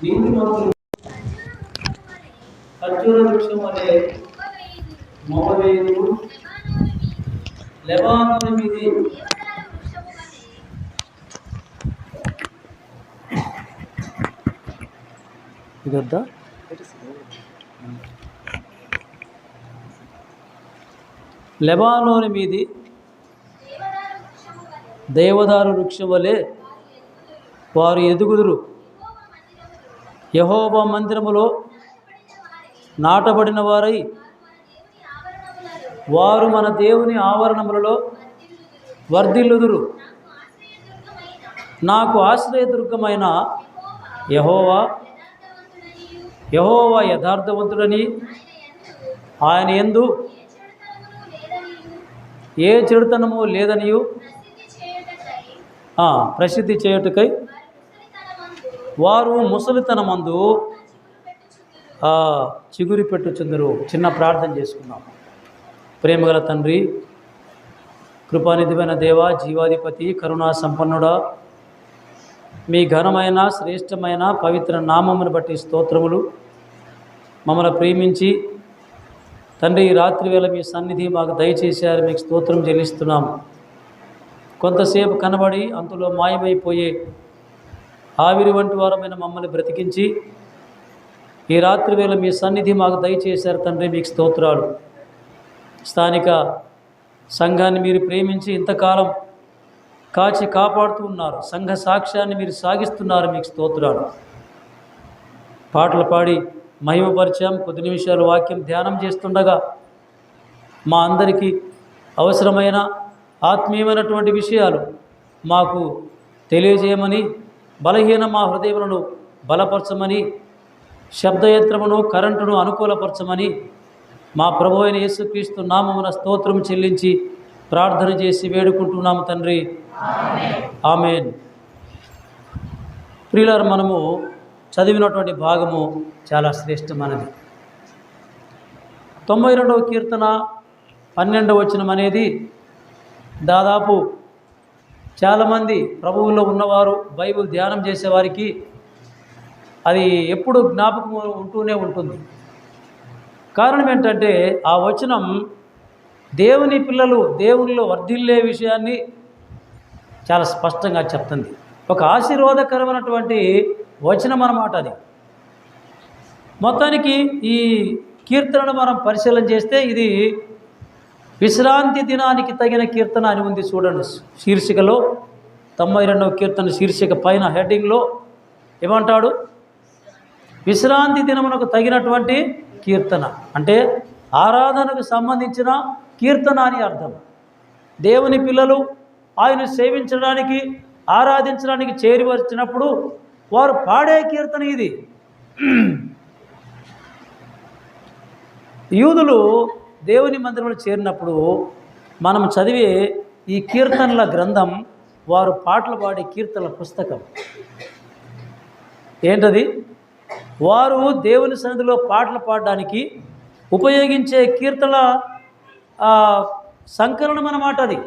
నీతిమంతులు ఖర్జూర వృక్షం అనే మోపవేయుడు లెబానోను మీది ఇదొద్దా లెబానోను మీది దేవదారు వృక్షం వలె వారు ఎదుగుదురు. యెహోవా మందిరములో నాటబడిన వారై వారు మన దేవుని ఆవరణములలో వర్ధిల్లుదురు. నాకు ఆశ్రయదుర్గమైన యెహోవా యథార్థవంతుడని ఆయన యందు ఏ చెడుతనము లేదనియు ప్రసిద్ధి చేయుటకై వారు ముసలితనమందు చిగురి పెట్టుచుందరు. చిన్న ప్రార్థన చేసుకున్నాం. ప్రేమగల తండ్రి, కృపానిధిమైన దేవ, జీవాధిపతి, కరుణా సంపన్నుడా, మీ ఘనమైన శ్రేష్టమైన పవిత్ర నామమును బట్టి స్తోత్రములు. మమ్మల్ని ప్రేమించి తండ్రి ఈ రాత్రి వేళ మీ సన్నిధి మాకు దయచేశారు, మీకు స్తోత్రం చెల్లిస్తున్నాము. కొంతసేపు కనబడి అంతలో మాయమైపోయే ఆవిరి వంటి వారమైన మమ్మల్ని బ్రతికించి ఈ రాత్రి వేళ మీ సన్నిధి మాకు దయచేశారు తండ్రి, మీకు స్తోత్రాలు. స్థానిక సంఘాన్ని మీరు ప్రేమించి ఇంతకాలం కాచి కాపాడుతూ ఉన్నారు. సంఘ సాక్ష్యాన్ని మీరు సాగిస్తున్నారు, మీకు స్తోత్రాలు. పాటలు పాడి మహిమపరిచాం. కొద్ది నిమిషాలు వాక్యం ధ్యానం చేస్తుండగా మా అందరికీ అవసరమైన ఆత్మీయమైనటువంటి విషయాలు మాకు తెలియజేయమని, బలహీన మా హృదయములను బలపరచమని, శబ్దయంత్రమును కరెంటును అనుకూలపరచమని మా ప్రభు అయిన యేసుక్రీస్తు నామమున స్తోత్రం చెల్లించి ప్రార్థన చేసి వేడుకుంటున్నాము తండ్రి, ఆమేన్. ప్రియులారా, మనము చదివినటువంటి భాగము చాలా శ్రేష్టమైనది. 92వ కీర్తన 12వ వచనం అనేది దాదాపు చాలామంది ప్రభువులో ఉన్నవారు, బైబిల్ ధ్యానం చేసేవారికి అది ఎప్పుడు జ్ఞాపకం ఉంటూనే ఉంటుంది. కారణం ఏంటంటే ఆ వచనం దేవుని పిల్లలు దేవునిలో వర్ధిల్లే విషయాన్ని చాలా స్పష్టంగా చెప్తుంది. ఒక ఆశీర్వాదకరమైనటువంటి వచనం అన్నమాట అది. మొత్తానికి ఈ కీర్తనను మనం పరిశీలన చేస్తే ఇది విశ్రాంతి దినానికి తగిన కీర్తన అని ఉంది. చూడండి, శీర్షికలో 92వ కీర్తన శీర్షిక పైన హెడ్డింగ్లో ఏమంటాడు? విశ్రాంతి దినమునకు తగినటువంటి కీర్తన అంటే ఆరాధనకు సంబంధించిన కీర్తన అని అర్థం. దేవుని పిల్లలు ఆయన సేవించడానికి, ఆరాధించడానికి చేరి వచ్చినప్పుడు వారు పాడే కీర్తన ఇది. యూదులు దేవుని మందిరంలో చేరినప్పుడు మనం చదివే ఈ కీర్తనల గ్రంథం వారు పాటలు పాడే కీర్తనల పుస్తకం. ఏంటది? వారు దేవుని సన్నిధిలో పాటలు పాడడానికి ఉపయోగించే కీర్తనల సంకలనం అన్నమాట అది.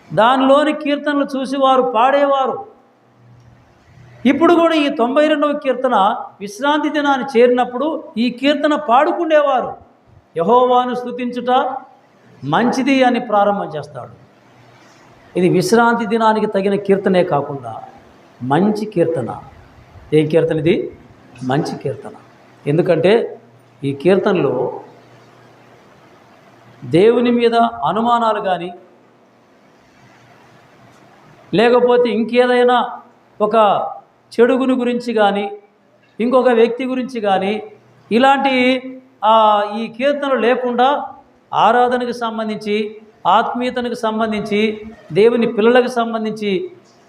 దానిలోని కీర్తనలు చూసి వారు పాడేవారు. ఇప్పుడు కూడా ఈ 92వ కీర్తన విశ్రాంతి దినాన్ని చేరినప్పుడు ఈ కీర్తన పాడుకునేవారు. యెహోవాను స్తుతించుట మంచిది అని ప్రారంభం చేస్తాడు. ఇది విశ్రాంతి దినానికి తగిన కీర్తనే కాకుండా మంచి కీర్తన. ఏం కీర్తన ఇది? మంచి కీర్తన. ఎందుకంటే ఈ కీర్తనలో దేవుని మీద అనుమానాలు కానీ, లేకపోతే ఇంకేదైనా ఒక చెడుగుని గురించి కానీ, ఇంకొక వ్యక్తి గురించి కానీ, ఇలాంటి ఈ కీర్తనలు లేకుండా ఆరాధనకు సంబంధించి, ఆత్మీయతకు సంబంధించి, దేవుని పిల్లలకు సంబంధించి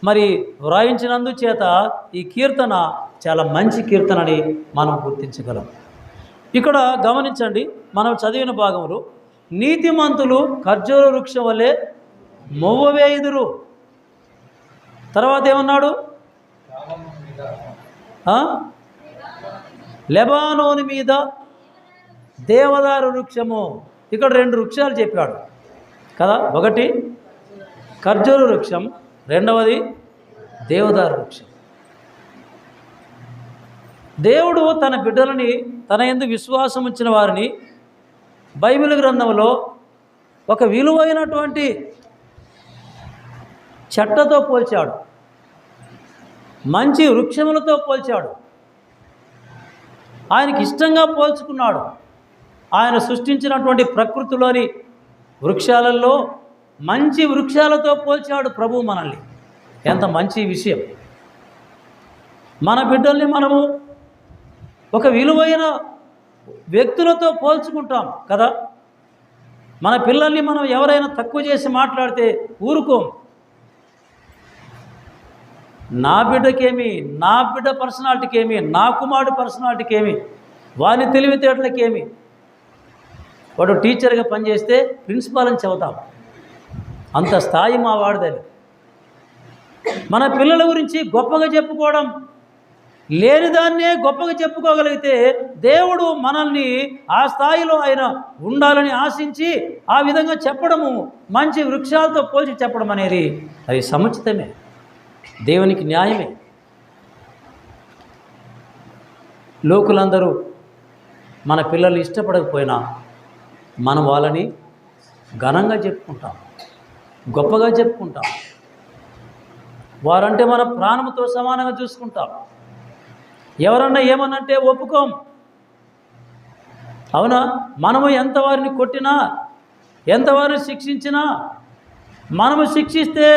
మరి వ్రాయించినందుచేత ఈ కీర్తన చాలా మంచి కీర్తన అని మనం గుర్తించగలం. ఇక్కడ గమనించండి, మనం చదివిన భాగంలో నీతిమంతులు ఖర్జూర వృక్షం వలె మొవ్వవేయుదురు. తర్వాత ఏమన్నాడు? లెబానోను మీద దేవదారు వృక్షము. ఇక్కడ 2 వృక్షాలు చెప్పాడు కదా. ఒకటి ఖర్జూర వృక్షం, రెండవది దేవదారు వృక్షం. దేవుడు తన బిడ్డలని, తన యందు విశ్వాసం ఉంచిన వారిని బైబిల్ గ్రంథంలో ఒక విలువైనటువంటి చెట్టతో పోల్చాడు, మంచి వృక్షములతో పోల్చాడు, ఆయనకి ఇష్టంగా పోల్చుకున్నాడు. ఆయన సృష్టించినటువంటి ప్రకృతిలోని వృక్షాలలో మంచి వృక్షాలతో పోల్చాడు ప్రభు మనల్ని. ఎంత మంచి విషయం! మన బిడ్డల్ని మనము ఒక విలువైన వ్యక్తులతో పోల్చుకుంటాం కదా. మన పిల్లల్ని మనం ఎవరైనా తక్కువ చేసి మాట్లాడితే ఊరుకోం. నా బిడ్డకేమి, నా బిడ్డ పర్సనాలిటీకి ఏమి, నా కుమారుడు పర్సనాలిటీకి ఏమి, వాని తెలివితేటలకేమి, వాడు టీచర్గా పనిచేస్తే ప్రిన్సిపాల్ అని చెబుతాం. అంత స్థాయి మా వాడిదని. మన పిల్లల గురించి గొప్పగా చెప్పుకోవడం, లేనిదాన్నే గొప్పగా చెప్పుకోగలిగితే దేవుడు మనల్ని ఆ స్థాయిలో ఆయన ఉండాలని ఆశించి ఆ విధంగా చెప్పడము, మంచి వృక్షాలతో పోల్చి చెప్పడం అనేది అది సముచితమే, దేవునికి న్యాయమే. లోకులందరూ మన పిల్లలు ఇష్టపడకపోయినా మనం వాళ్ళని ఘనంగా చెప్పుకుంటాం, గొప్పగా చెప్పుకుంటాం. వారంటే మన ప్రాణంతో సమానంగా చూసుకుంటాం. ఎవరన్నా ఏమన్నంటే ఒప్పుకోం. అవునా? మనము ఎంతవారిని కొట్టినా, ఎంతవారిని శిక్షించినా, మనము శిక్షిస్తే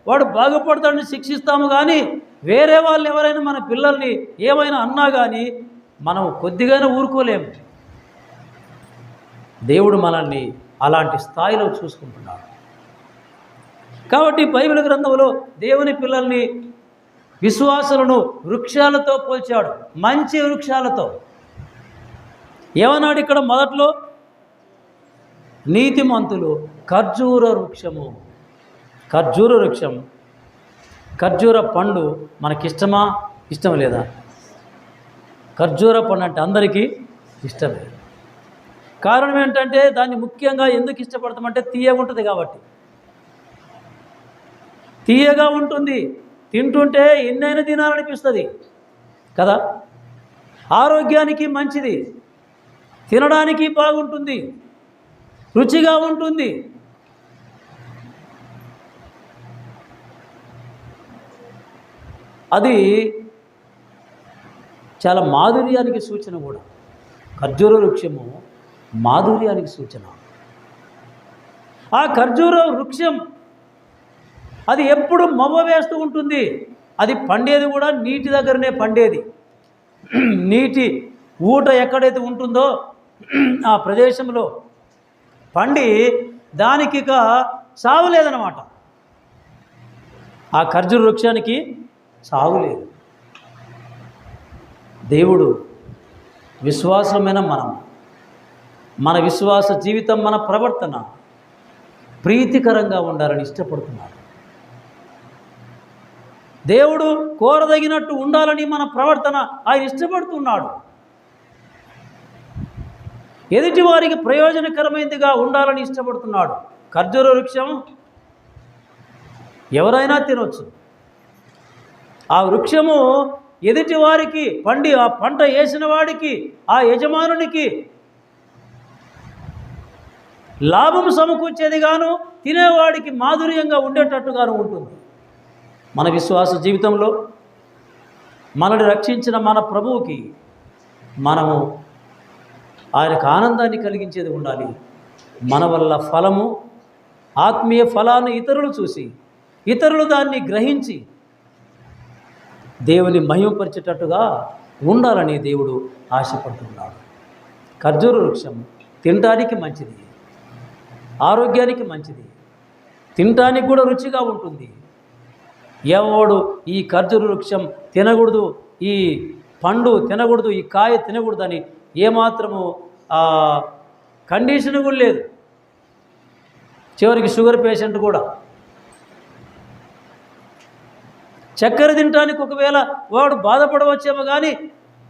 వాడు బాగుపడతాడని శిక్షిస్తాము. కానీ వేరే వాళ్ళు ఎవరైనా మన పిల్లల్ని ఏమైనా అన్నా కానీ మనం కొద్దిగానే ఊరుకోలేము. దేవుడు మనల్ని అలాంటి స్థాయిలో చూసుకుంటున్నాడు. కాబట్టి బైబిల్ గ్రంథంలో దేవుని పిల్లల్ని, విశ్వాసులను వృక్షాలతో పోల్చాడు, మంచి వృక్షాలతో. ఏమన్నాడు ఇక్కడ మొదట్లో? నీతిమంతులు ఖర్జూర వృక్షము. ఖర్జూర వృక్షం, ఖర్జూర పండు మనకిష్టమా? ఇష్టం లేదా? ఖర్జూర పండు అంటే అందరికీ ఇష్టమే. కారణం ఏంటంటే దాన్ని ముఖ్యంగా ఎందుకు ఇష్టపడతామంటే తీయగా ఉంటుంది కాబట్టి. తీయగా ఉంటుంది, తింటుంటే ఎన్నైనా తినాలనిపిస్తుంది కదా. ఆరోగ్యానికి మంచిది, తినడానికి బాగుంటుంది, రుచిగా ఉంటుంది. అది చాలా మాధుర్యానికి సూచన కూడా. ఖర్జూర వృక్షము మాధుర్యానికి సూచన. ఆ ఖర్జూర వృక్షం అది ఎప్పుడు మొవ్వ వేస్తూ ఉంటుంది. అది పండేది కూడా నీటి దగ్గరనే పండేది. నీటి ఊట ఎక్కడైతే ఉంటుందో ఆ ప్రదేశంలో పండి దానికి ఇక సాగు లేదన్నమాట. ఆ ఖర్జూర వృక్షానికి సాగు లేదు. దేవుడు విశ్వాసమైన మన విశ్వాస జీవితం, మన ప్రవర్తన ప్రీతికరంగా ఉండాలని ఇష్టపడుతున్నాడు. దేవుడు కోరదగినట్టు ఉండాలని మన ప్రవర్తన ఆయన ఇష్టపడుతున్నాడు. ఎదుటి వారికి ప్రయోజనకరమైనదిగా ఉండాలని ఇష్టపడుతున్నాడు. ఖర్జూర వృక్షం ఎవరైనా తినొచ్చు. ఆ వృక్షము ఎదుటి వారికి పండి ఆ పంట వేసిన వాడికి, ఆ యజమానునికి లాభం సమకూర్చేదిగాను, తినేవాడికి మాధుర్యంగా ఉండేటట్టుగాను ఉంటుంది. మన విశ్వాస జీవితంలో మనల్ని రక్షించిన మన ప్రభువుకి మనము ఆయనకు ఆనందాన్ని కలిగించేది ఉండాలి. మన వల్ల ఫలము, ఆత్మీయ ఫలాన్ని ఇతరులు చూసి, ఇతరులు దాన్ని గ్రహించి దేవుని మహిమపరిచేటట్టుగా ఉండాలని దేవుడు ఆశపడుతున్నాడు. ఖర్జూర వృక్షం తినడానికి మంచిది, ఆరోగ్యానికి మంచిది, తినడానికి కూడా రుచిగా ఉంటుంది. ఎవడు ఈ ఖర్జూర వృక్షం తినకూడదు, ఈ పండు తినకూడదు, ఈ కాయ తినకూడదని ఏమాత్రము కండిషన్ కూడా లేదు. చివరికి షుగర్ పేషెంట్ కూడా చక్కెర తినడానికి ఒకవేళ వాడు బాధపడవచ్చేమో, కానీ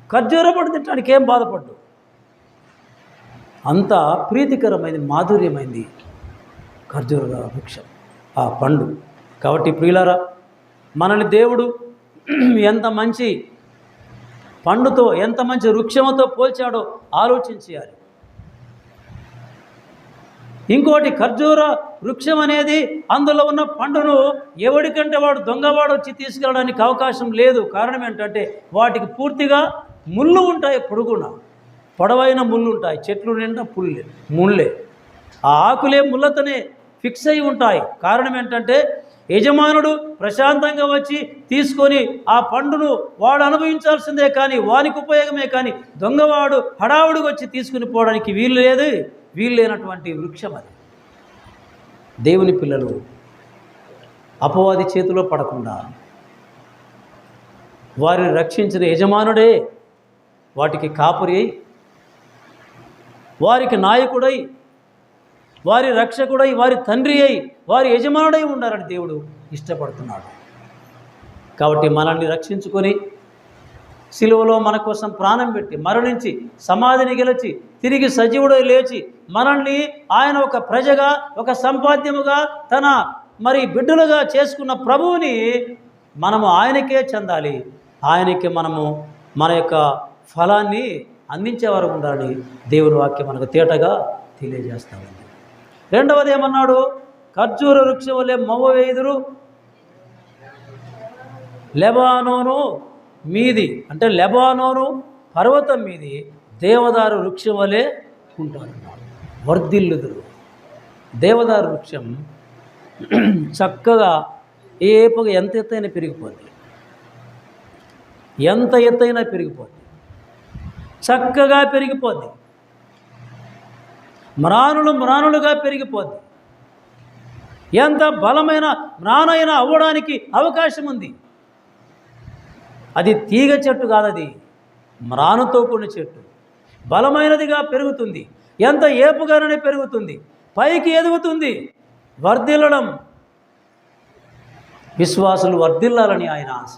ఖర్జూర పండు తినడానికి ఏం బాధపడ్డు. అంత ప్రీతికరమైంది, మాధుర్యమైంది ఖర్జూర వృక్షం, ఆ పండు. కాబట్టి ప్రియులారా, మనల్ని దేవుడు ఎంత మంచి పండుతో ఎంత మంచి వృక్షంతో పోల్చాడో ఆలోచించాలి. ఇంకోటి, ఖర్జూర వృక్షం అనేది అందులో ఉన్న పండును ఎవడికంటే వాడు దొంగవాడు వచ్చి తీసుకెళ్ళడానికి అవకాశం లేదు. కారణం ఏంటంటే వాటికి పూర్తిగా ముళ్ళు ఉంటాయి, పొడుగున పొడవైన ముళ్ళు ఉంటాయి. చెట్లు నిండా ముళ్ళే, ఆ ఆకులే ముళ్ళతోనే ఫిక్స్ అయి ఉంటాయి. కారణం ఏంటంటే యజమానుడు ప్రశాంతంగా వచ్చి తీసుకొని ఆ పండును వాడు అనుభవించాల్సిందే, కానీ వానికి ఉపయోగమే, కానీ దొంగవాడు హడావుడికి వచ్చి తీసుకుని పోవడానికి వీలు లేనటువంటి వృక్షం అది. దేవుని పిల్లలు అపవాది చేతిలో పడకుండా వారిని రక్షించిన యజమానుడే వాటికి కాపురి అయి, వారికి నాయకుడై, వారి రక్షకుడై, వారి తండ్రి అయి, వారి యజమానుడై ఉండాలని దేవుడు ఇష్టపడుతున్నాడు. కాబట్టి మనల్ని రక్షించుకొని సిలువలో మన కోసం ప్రాణం పెట్టి మరణించి సమాధిని గెలిచి తిరిగి సజీవుడై లేచి మనల్ని ఆయన ఒక ప్రజగా, ఒక సంపాద్యముగా, తన బిడ్డలుగా చేసుకున్న ప్రభువుని మనము ఆయనకే చెందాలి. ఆయనకే మనము మన యొక్క ఫలాన్ని అందించేవారు ఉండాలని దేవుని వాక్యం మనకు తేటగా తెలియజేస్తామండి. రెండవది ఏమన్నాడు? ఖర్జూర వృక్షం వలె మోవవేయుదురు, లెబానోను మీది, అంటే లెబానోను పర్వతం మీది దేవదారు వృక్షం వలె ఉంటారన్నాడు. వర్ధిల్లుదురు. దేవదారు వృక్షం చక్కగా ఏపుగా ఎంత ఎత్తైనా పెరిగిపోద్ది, ఎంత ఎత్తైనా పెరిగిపోద్ది, చక్కగా పెరిగిపోద్ది, మ్రానులుగా పెరిగిపోద్ది. ఎంత బలమైన మ్రానైనా అవ్వడానికి అవకాశం ఉంది. అది తీగ చెట్టు కాదు, అది మ్రానుతో కూడిన చెట్టు. బలమైనదిగా పెరుగుతుంది, ఎంత ఏపుగానే పెరుగుతుంది, పైకి ఎదుగుతుంది. వర్ధిల్లడం, విశ్వాసులు వర్ధిల్లాలని ఆయన ఆశ.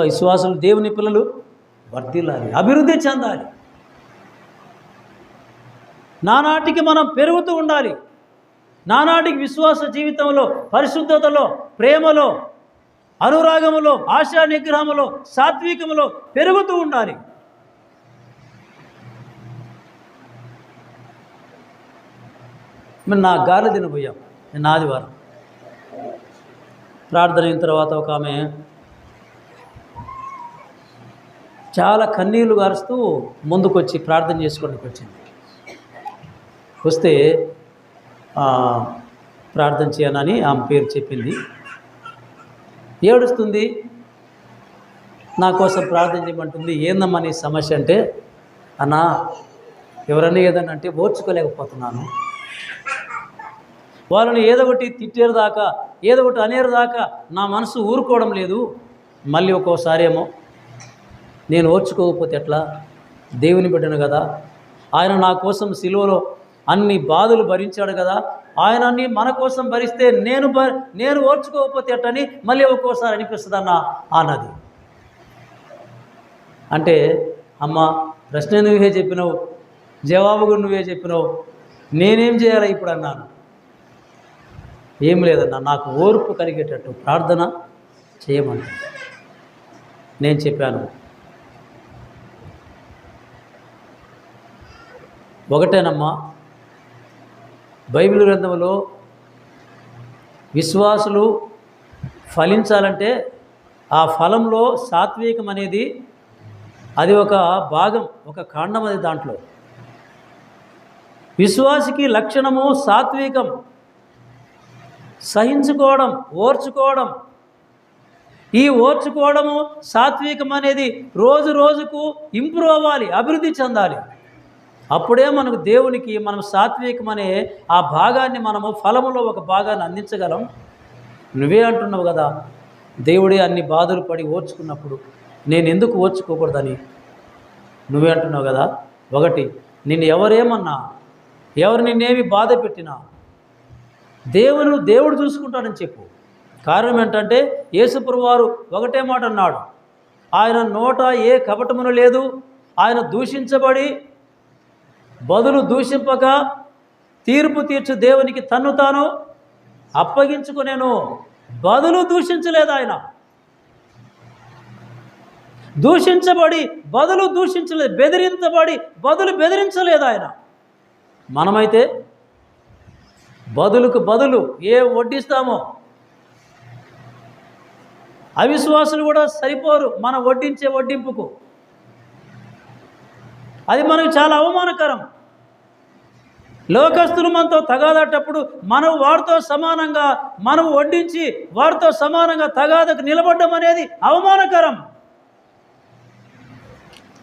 విశ్వాసులు, దేవుని పిల్లలు వర్ధిల్లాలి, అభివృద్ధి చెందాలి. నానాటికి మనం పెరుగుతూ ఉండాలి. నానాటికి విశ్వాస జీవితంలో, పరిశుద్ధతలో, ప్రేమలో, అనురాగములో, ఆశా నిగ్రహములో, సాత్వికములో పెరుగుతూ ఉండాలి. నా గాలి తినబోయాం నిన్న ఆదివారం. ప్రార్థన అయిన తర్వాత ఒక ఆమె చాలా కన్నీళ్లు గారుస్తూ ముందుకొచ్చి ప్రార్థన చేసుకోవడానికి వచ్చింది. వస్తే ప్రార్థన చేయనని ఆమె పేరు చెప్పింది. ఏడుస్తుంది, నా కోసం ప్రార్థన చేయమంటుంది. ఏందమ్మా నీ సమస్య అంటే, అన్నా ఎవరన్నా ఏదన్నా అంటే ఓర్చుకోలేకపోతున్నాను, వాళ్ళని ఏదో ఒకటి తిట్టేరు దాకా, ఏదో ఒకటి అనేరు దాకా నా మనసు ఊరుకోవడం లేదు. మళ్ళీ ఒక్కోసారి ఏమో నేను ఓర్చుకోకపోతే ఎట్లా, దేవుని బిడ్డను కదా, ఆయన నా కోసం సిలువలో అన్ని బాధలు భరించాడు కదా, ఆయన అన్ని మన కోసం భరిస్తే నేను ఓర్చుకోకపోతే ఎట్టని మళ్ళీ ఒక్కోసారి అనిపిస్తుంది అన్నది. అంటే అమ్మ, ప్రశ్న నువ్వే చెప్పినావు, జవాబు కూడా నువ్వే చెప్పినావు, నేనేం చేయాలి ఇప్పుడు అన్నాను. ఏం లేదన్నా, నాకు ఓర్పు కలిగేటట్టు ప్రార్థన చేయమని నేను చెప్పాను. ఒకటేనమ్మా, బైబిల్ గ్రంథంలో విశ్వాసులు ఫలించాలంటే ఆ ఫలంలో సాత్వికం అనేది అది ఒక భాగం, ఒక కాండం. అది దాంట్లో విశ్వాసికి లక్షణము సాత్వికం, సహించుకోవడం, ఓర్చుకోవడం. ఈ ఓర్చుకోవడము, సాత్వికం అనేది రోజు రోజుకు ఇంప్రూవ్ అవ్వాలి, అభివృద్ధి చెందాలి. అప్పుడే మనకు దేవునికి మనం సాత్వికం అనే ఆ భాగాన్ని, మనము ఫలములో ఒక భాగాన్ని అందించగలం. నువ్వే అంటున్నావు కదా, దేవుడే అన్ని బాధలు పడి ఓర్చుకున్నప్పుడు నేను ఎందుకు ఓర్చుకోకూడదని నువ్వే అంటున్నావు కదా. ఒకటి, నిన్ను ఎవరేమన్నా, ఎవరు నిన్నేమి బాధ పెట్టినా దేవుడు చూసుకుంటాడని చెప్పు. కారణం ఏంటంటే యేసుప్రభువు వారు ఒకటే మాట అన్నాడు, ఆయన నోట ఏ కపటమును లేదు, ఆయన దూషించబడి బదులు దూషింపక తీర్పు తీర్చు దేవునికి తన్ను తాను అప్పగించుకునేను, బదులు దూషించలేదు ఆయన. దూషించబడి బదులు దూషించలేదు, బెదిరించబడి బదులు బెదిరించలేదు ఆయన. మనమైతే బదులుకు బదులు వడ్డిస్తామో. అవిశ్వాసులు కూడా సరిపోరు మన వడ్డించే వడ్డింపుకు. అది మనకు చాలా అవమానకరం. లోకస్తులు మనతో తగాదటప్పుడు మనం వారితో సమానంగా మనం వడ్డించి వారితో సమానంగా తగాదకు నిలబడడం అనేది అవమానకరం.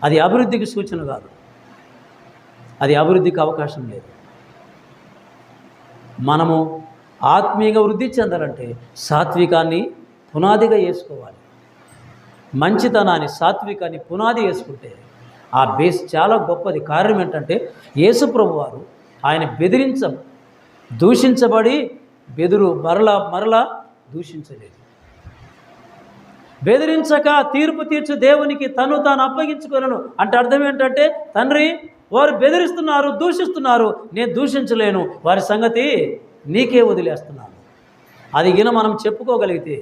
అది అభివృద్ధికి సూచన కాదు, అది అభివృద్ధికి అవకాశం లేదు. మనము ఆత్మీయంగా వృద్ధి చెందాలంటే సాత్వికాన్ని పునాదిగా వేసుకోవాలి. మంచితనాన్ని, సాత్వికాన్ని పునాది వేసుకుంటే ఆ బేస్ చాలా గొప్పది. కారణం ఏంటంటే యేసు ప్రభువారు ఆయన దూషించబడి మరలా దూషించలేదు. బెదిరించక తీర్పు తీర్చు దేవునికి తను తాను అప్పగించుకొనను అంటే అర్థం ఏంటంటే, తండ్రి వారు బెదిరిస్తున్నారు, దూషిస్తున్నారు, నేను దూషించలేను, వారి సంగతి నీకే వదిలేస్తున్నాను. అది గిన మనం చెప్పుకోగలిగితే,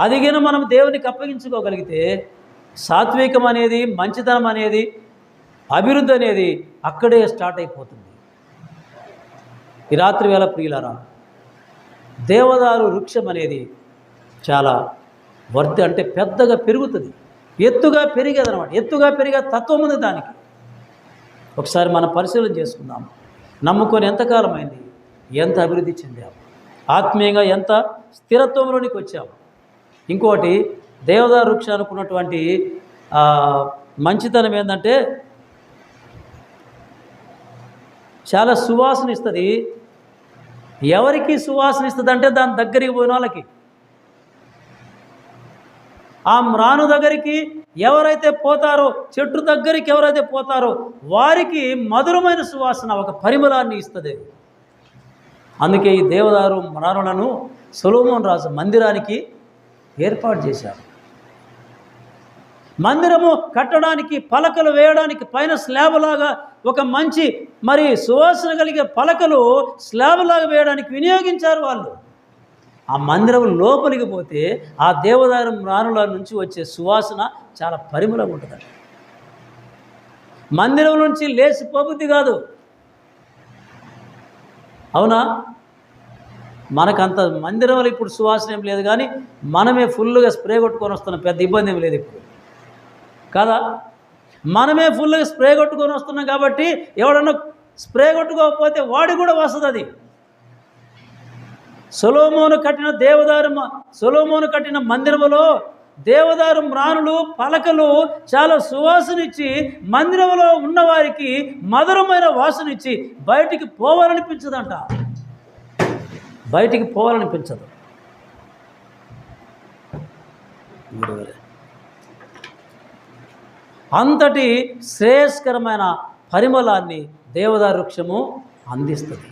అది గిన మనం దేవునికి అప్పగించుకోగలిగితే సాత్వికం అనేది, మంచితనం అనేది, అభివృద్ధి అనేది అక్కడే స్టార్ట్ అయిపోతుంది. ఈ రాత్రి వేళ ప్రియులారా, దేవదారు వృక్షం అనేది చాలా వర్ధి అంటే పెద్దగా పెరుగుతుంది, ఎత్తుగా పెరిగేదనమాట. ఎత్తుగా పెరిగే తత్వం ఉంది దానికి. ఒకసారి మనం పరిశీలన చేసుకుందాం. నమ్ముకొని ఎంతకాలం అయింది, ఎంత అభివృద్ధి చెందాము, ఆత్మీయంగా ఎంత స్థిరత్వంలోనికి వచ్చాము. ఇంకోటి దేవదారు వృక్షానికి ఉన్నటువంటి మంచితనం ఏంటంటే చాలా సువాసన ఇస్తుంది. ఎవరికి సువాసన ఇస్తుంది అంటే దాని దగ్గరికి పోయిన వాళ్ళకి. ఆ మ్రాను దగ్గరికి ఎవరైతే పోతారో, చెట్టు దగ్గరికి ఎవరైతే పోతారో వారికి మధురమైన సువాసన, ఒక పరిమళాన్ని ఇస్తుంది. అందుకే ఈ దేవదారు మ్రానులను సొలొమోను రాజు మందిరానికి ఏర్పాటు చేశారు. మందిరము కట్టడానికి, పలకలు వేయడానికి పైన స్లాబ్ లాగా ఒక మంచి సువాసన కలిగే పలకలు స్లాబ్ లాగా వేయడానికి వినియోగించారు వాళ్ళు. ఆ మందిరం లోపలికి పోతే ఆ దేవదారు మ్రానుల నుంచి వచ్చే సువాసన చాలా పరిమళంగా ఉంటుంది. మందిరం నుంచి లేచిపోబుద్ది కాదు. అవునా? మనకంత మందిరంలో ఇప్పుడు సువాసన ఏం లేదు, కానీ మనమే ఫుల్గా స్ప్రే కొట్టుకొని వస్తున్నాం, పెద్ద ఇబ్బంది ఏం లేదు ఇప్పుడు కదా. మనమే ఫుల్గా స్ప్రే కొట్టుకొని వస్తున్నాం కాబట్టి ఎవడన్నా స్ప్రే కొట్టుకోకపోతే వాడి కూడా వస్తుంది అది. సొలొమోను కట్టిన మందిరములో దేవదారు మ్రానులు, పలకలు చాలా సువాసనిచ్చి మందిరంలో ఉన్నవారికి మధురమైన వాసనిచ్చి బయటికి పోవాలనిపించదంట. బయటికి పోవాలనిపించదు. అంతటి శ్రేయస్కరమైన పరిమళాన్ని దేవదారు వృక్షము అందిస్తుంది.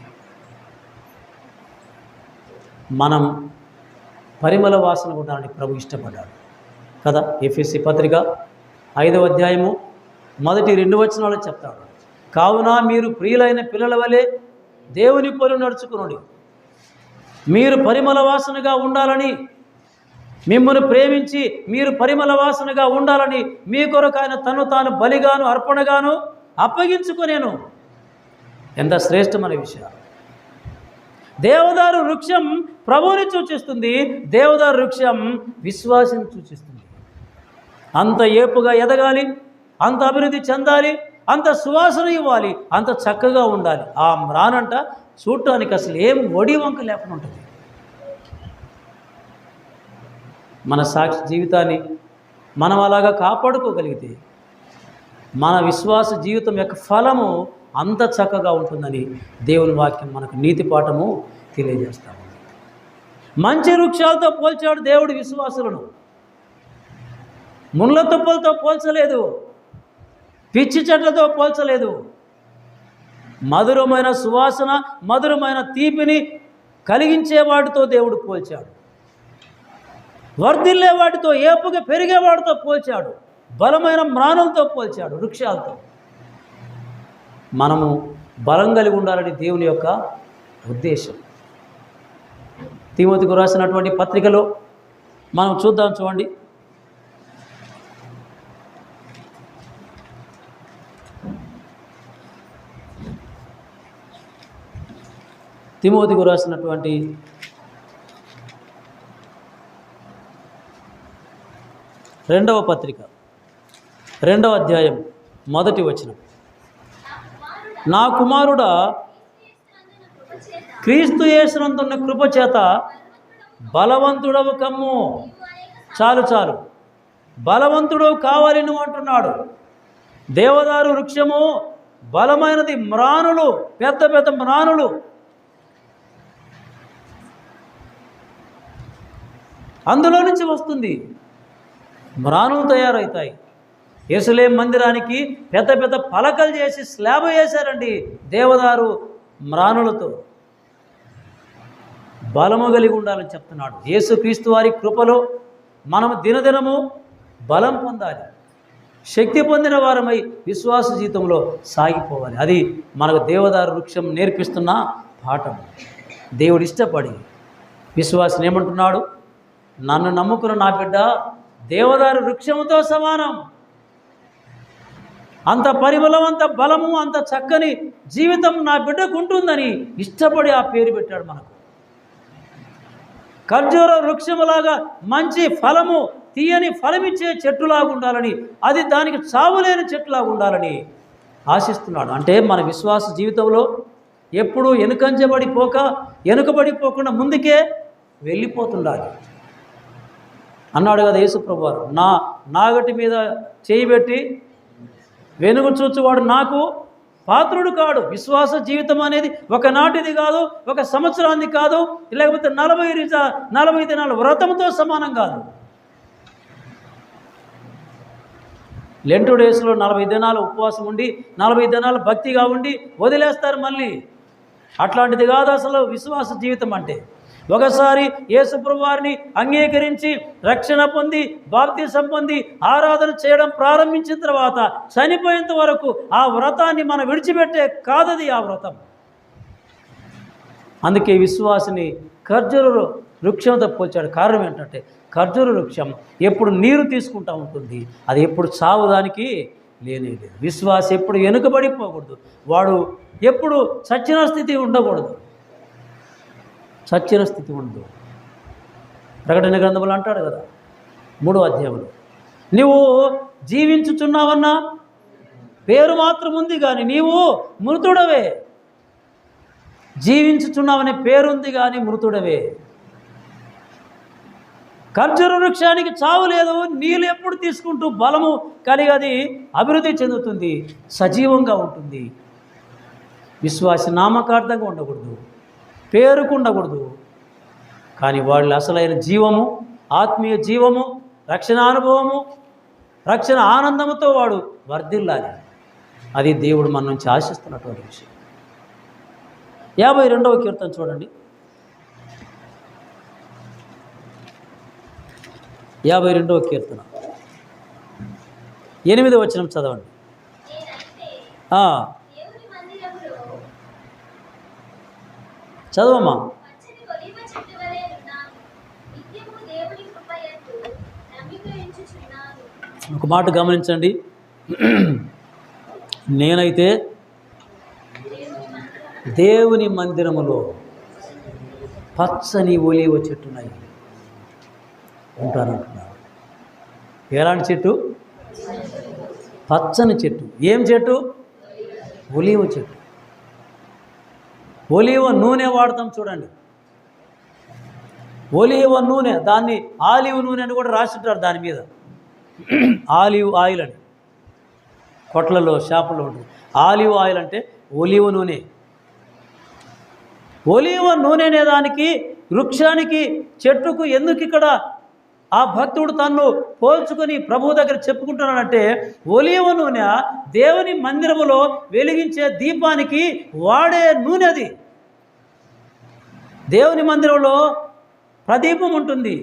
మనం పరిమళ వాసన ఉండడానికి ప్రభు ఇష్టపడ్డాడు కదా. ఎఫెసీ పత్రిక 5వ అధ్యాయము 1-2 వచనాలు చెప్తాడు. కావున మీరు ప్రియులైన పిల్లల వలె దేవుని పోలి నడుచుకునండి. మీరు పరిమళ వాసనగా ఉండాలని, మిమ్మల్ని ప్రేమించి మీరు పరిమళ వాసనగా ఉండాలని మీ కొరకు ఆయన తను తాను బలిగాను అర్పణగాను అప్పగించుకునేను. ఎంత శ్రేష్టమైన విషయం. దేవదారు వృక్షం ప్రభువుని సూచిస్తుంది, దేవదారు వృక్షం విశ్వాసం సూచిస్తుంది. అంత ఏపుగా ఎదగాలి, అంత అభివృద్ధి చెందాలి, అంత సువాసన ఇవ్వాలి, అంత చక్కగా ఉండాలి. ఆ మ్రానంట చూడటానికి అసలు ఏం ఒడి వంక లేకుండా ఉంటుంది. మన సాక్షి జీవితాన్ని మనం అలాగా కాపాడుకోగలిగితే మన విశ్వాస జీవితం యొక్క ఫలము అంత చక్కగా ఉంటుందని దేవుని వాక్యం మనకు నీతి పాఠము తెలియజేస్తాము. మంచి వృక్షాలతో పోల్చాడు దేవుడు విశ్వాసులను. ముళ్ళ తుప్పలతో పోల్చలేదు, పిచ్చి చెట్లతో పోల్చలేదు. మధురమైన సువాసన, మధురమైన తీపిని కలిగించే వాటితో దేవుడు పోల్చాడు. వర్ధిల్లే వాటితో, ఏపుగా పెరిగే వాటితో పోల్చాడు. బలమైన మ్రానులతో పోల్చాడు, వృక్షాలతో. మనము బలం కలిగి ఉండాలని దేవుని యొక్క ఉద్దేశం. తిమోతికి రాసినటువంటి పత్రికలో మనం చూద్దాం, చూడండి. తిమోతికి రాసినటువంటి 2వ పత్రిక 2వ అధ్యాయం 1వ వచనం. నా కుమారుడా, క్రీస్తు యేసునందున్న కృప చేత బలవంతుడవు కమ్ము. చాలు చాలు, బలవంతుడు కావాలి నువ్వు అంటున్నాడు. దేవదారు వృక్షము బలమైనది, మ్రానులు, పెద్ద పెద్ద మ్రానులు. అందులో నుంచి వస్తుంది, మ్రానులు తయారవుతాయి. యెరూషలేము మందిరానికి పెద్ద పెద్ద పలకలు చేసి స్లాబ్ వేశారండి దేవదారు మ్రానులతో. బలము కలిగి ఉండాలని చెప్తున్నాడు. యేసుక్రీస్తు వారి కృపలో మనము దినదినము బలం పొందాలి, శక్తి పొందిన వారమై విశ్వాస జీవితంలో సాగిపోవాలి. అది మనకు దేవదారు వృక్షం నేర్పిస్తున్న పాఠం. దేవుడు ఇష్టపడి విశ్వాసం ఏమంటున్నాడు? నన్ను నమ్ముకున్న నా బిడ్డ దేవదారు వృక్షముతో సమానం. అంత పరిమళం, అంత బలము, అంత చక్కని జీవితం నా బిడ్డకు ఉంటుందని ఇష్టపడి ఆ పేరు పెట్టాడు మనకు. ఖర్జూర వృక్షములాగా మంచి ఫలము, తీయని ఫలమిచ్చే చెట్టులాగా ఉండాలని, అది దానికి చావులేని చెట్టులాగా ఉండాలని ఆశిస్తున్నాడు. అంటే మన విశ్వాస జీవితంలో ఎప్పుడూ వెనుకబడిపోకుండా ముందుకే వెళ్ళిపోతుండాలి అన్నాడు కదా యేసుప్రభు వారు. నాగటి మీద చేయబెట్టి వెనుక చూచువాడు నాకు పాత్రుడు కాడు. విశ్వాస జీవితం అనేది ఒకనాటిది కాదు, ఒక సంవత్సరానికి కాదు, లేకపోతే 40 దినాల వ్రతంతో సమానం కాదు. లెంటు డేస్లో 40 దినాలు ఉపవాసం ఉండి 40 దినాలు భక్తిగా ఉండి వదిలేస్తారు మళ్ళీ. అట్లాంటిది కాదు అసలు విశ్వాస జీవితం అంటే. ఒకసారి యేసుప్రభు వారిని అంగీకరించి రక్షణ పొంది బాప్తిసం పొంది ఆరాధన చేయడం ప్రారంభించిన తర్వాత చనిపోయేంత వరకు ఆ వ్రతాన్ని మనం విడిచిపెట్టే కాదది ఆ వ్రతం. అందుకే విశ్వాసిని ఖర్జూర వృక్షంతో పోల్చాడు. కారణం ఏంటంటే ఖర్జూర వృక్షం ఎప్పుడు నీరు తీసుకుంటూ ఉంటుంది, అది ఎప్పుడు చావుదానికి లేనే లేదు. విశ్వాసం ఎప్పుడు వెనుకబడిపోకూడదు, వాడు ఎప్పుడు చచ్చిన స్థితి ఉండకూడదు, చచ్చిన స్థితి ఉండదు. ప్రకటన గ్రంథంలో అంటాడు కదా 3వ అధ్యాయంలో, నీవు జీవించుచున్నావన్నా పేరు మాత్రం ఉంది కానీ నీవు మృతుడవే. జీవించుచున్నావనే పేరుంది కానీ మృతుడవే. ఖర్జూర వృక్షానికి చావు లేదు, నీళ్ళు ఎప్పుడు తీసుకుంటూ బలము కలిగి అది అభివృద్ధి చెందుతుంది, సజీవంగా ఉంటుంది. విశ్వాస నామకార్థంగా ఉండకూడదు, పేరుకు ఉండకూడదు, కానీ వాళ్ళ అసలైన జీవము, ఆత్మీయ జీవము, రక్షణ అనుభవము, రక్షణ ఆనందముతో వాడు వర్ధిల్లాలి. అది దేవుడు మన నుంచి ఆశిస్తున్నటువంటి విషయం. 52వ కీర్తన చూడండి. 52వ కీర్తన 8వ వచనం చదవండి. చదవమ్మా. ఒక మాట గమనించండి, నేనైతే దేవుని మందిరములో పచ్చని ఒలీవ చెట్టున్నాయి ఉంటానంటున్నాను. ఎలాంటి చెట్టు? పచ్చని చెట్టు. ఏం చెట్టు? ఒలీవ చెట్టు. ఒలీవ నూనె వాడతాం చూడండి. ఒలీవ నూనె, దాన్ని ఆలివ్ నూనె అని కూడా రాసింటారు దాని మీద. ఆలివ్ ఆయిల్ అని కొట్లలో షాపులో ఉంటుంది. ఆలివ్ ఆయిల్ అంటే ఒలీవ నూనె. ఒలీవ నూనె అనే దానికి, వృక్షానికి, చెట్టుకు ఎందుకు ఇక్కడ ఆ భక్తుడు తన్ను పోల్చుకొని ప్రభువు దగ్గర చెప్పుకుంటున్నాడంటే, ఒలీవ నూనె దేవుని మందిరములో వెలిగించే దీపానికి వాడే నూనె. అది దేవుని మందిరంలో ప్రదీపం ఉంటుంది,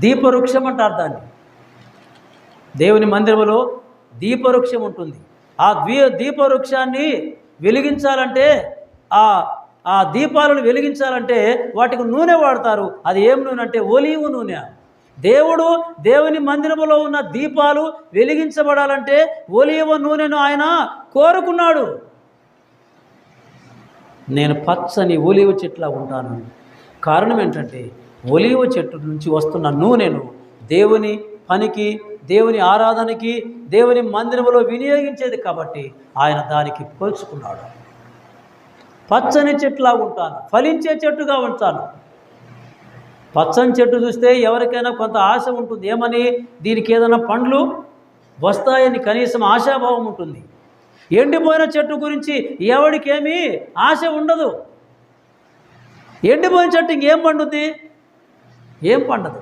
దీపవృక్షం అంటారు దాన్ని. దేవుని మందిరంలో దీపవృక్షం ఉంటుంది. ఆ దీపవృక్షాన్ని వెలిగించాలంటే, ఆ దీపాలను వెలిగించాలంటే వాటికి నూనె వాడతారు. అది ఏం నూనె అంటే ఒలీవ నూనె. దేవుని మందిరములో ఉన్న దీపాలు వెలిగించబడాలంటే ఒలీవ నూనెను ఆయన కోరుకున్నాడు. నేను పచ్చని ఒలీవ చెట్లా ఉంటాను. కారణం ఏంటంటే ఒలీవ చెట్టు నుంచి వస్తున్న నూనెను దేవుని పనికి, దేవుని ఆరాధనకి, దేవుని మందిరంలో వినియోగించేది కాబట్టి ఆయన దానికి పోల్చుకున్నాడు. పచ్చని చెట్టులా ఉంటాను, ఫలించే చెట్టుగా ఉంటాను. పచ్చని చెట్టు చూస్తే ఎవరికైనా కొంత ఆశ ఉంటుంది. ఏమని? దీనికి ఏదైనా పండ్లు వస్తాయని కనీసం ఆశాభావం ఉంటుంది. ఎండిపోయిన చెట్టు గురించి ఎవరికేమీ ఆశ ఉండదు. ఎండిపోయిన చెట్టు ఇంకేం పండుద్ది? ఏం పండదు.